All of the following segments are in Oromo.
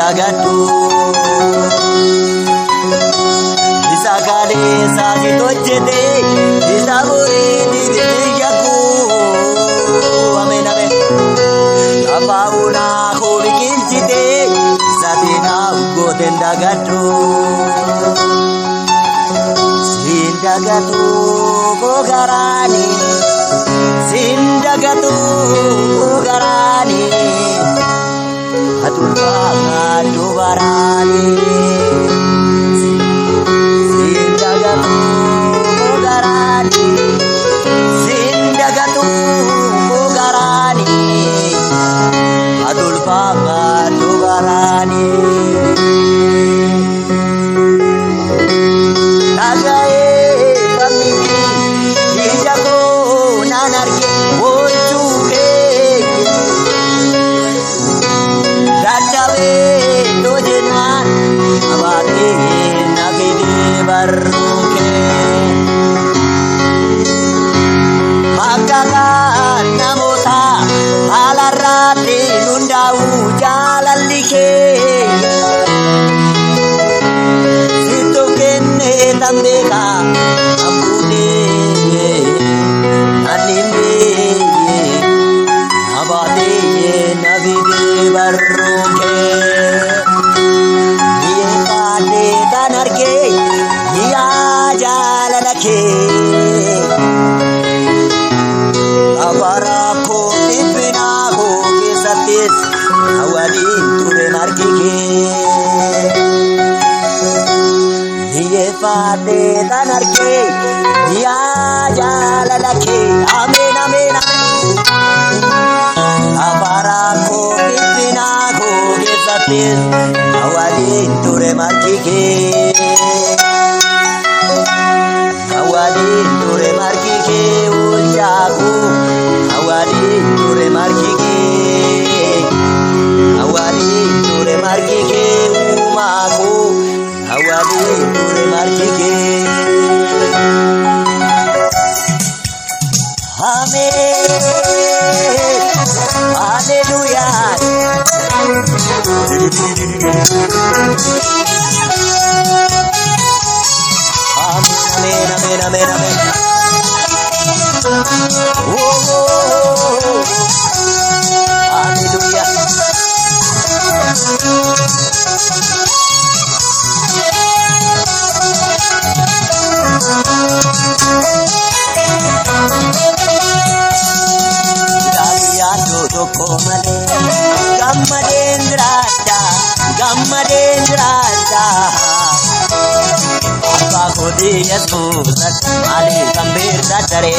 dagatu isa kale sa di tojete isa buri di bijaku amen amen apauna ko bikinchite satina ugoten dagatu sindagatu bogarani sindagatu bogarani atul pangan dubarani sindagatu bogarani sindagatu bogarani atul pangan dubarani nagae pamiti dijago nanarge wochuke dadawe dojenan abate nagide barruke makala namota alarate nundau jalan like situ kene tambeka ambune anime abade nagide barruke ye pade tanarke ya jalalake abarako ipinago ke satis awalin ture markike ye pade tanarke ya jalalake amen amen abarako ipinago ke satis awalin ture markike awalin ture markike uljaku awalin ture markike awalin ture markike umaku awalin ture markike amen hallelujah amen amen amen amen oh hallelujah komale gammadendrata apa kodiya susat ali kambir datare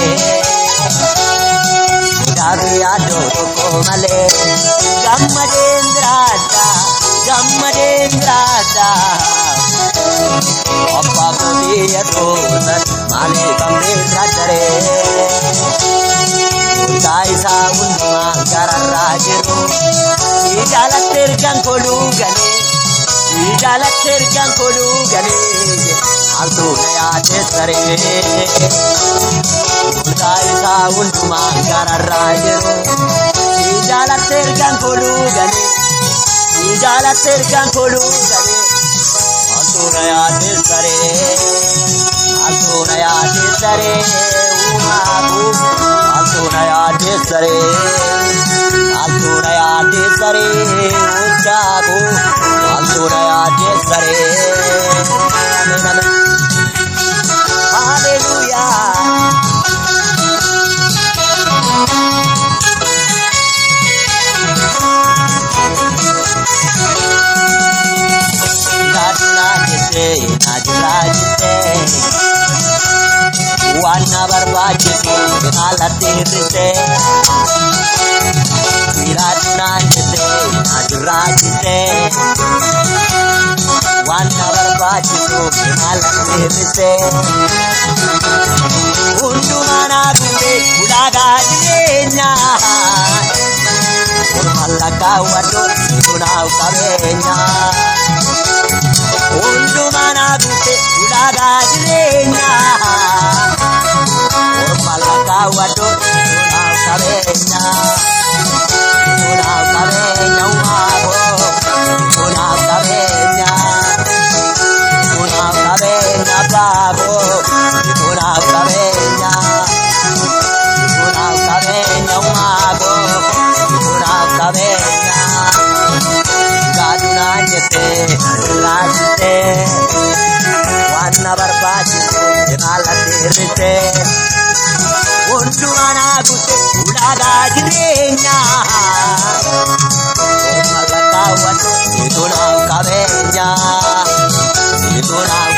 dagya do komale gammadendrata apa kodiya susat ali kambir datare Kaisa unduma gararrajiru ijalatergan kolugane altu naya tesare Kaisa unduma gararrajiru ijalatergan kolugane altu naya tesare umaku altu naya tesare ujaku altu naya tesare amen amen hallelujah najrajte wana barbajitu alatirte najrajte wana barbajitu alatirte undumana bute ulagajenya urmalaka wadu tunau kabenya undumana bute ulagajenya urmalaka wadu tunau kabenya umabo tunau raajite wanna barbaachisu jiraala deebite hundumaa naa guute ulaagaa jireenyaa orma lakkaawwadhu situ naaf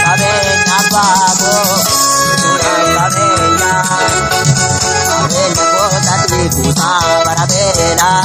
qabeenya baaboo situ naaf qabeenya kootatti kuusaa bara beelaa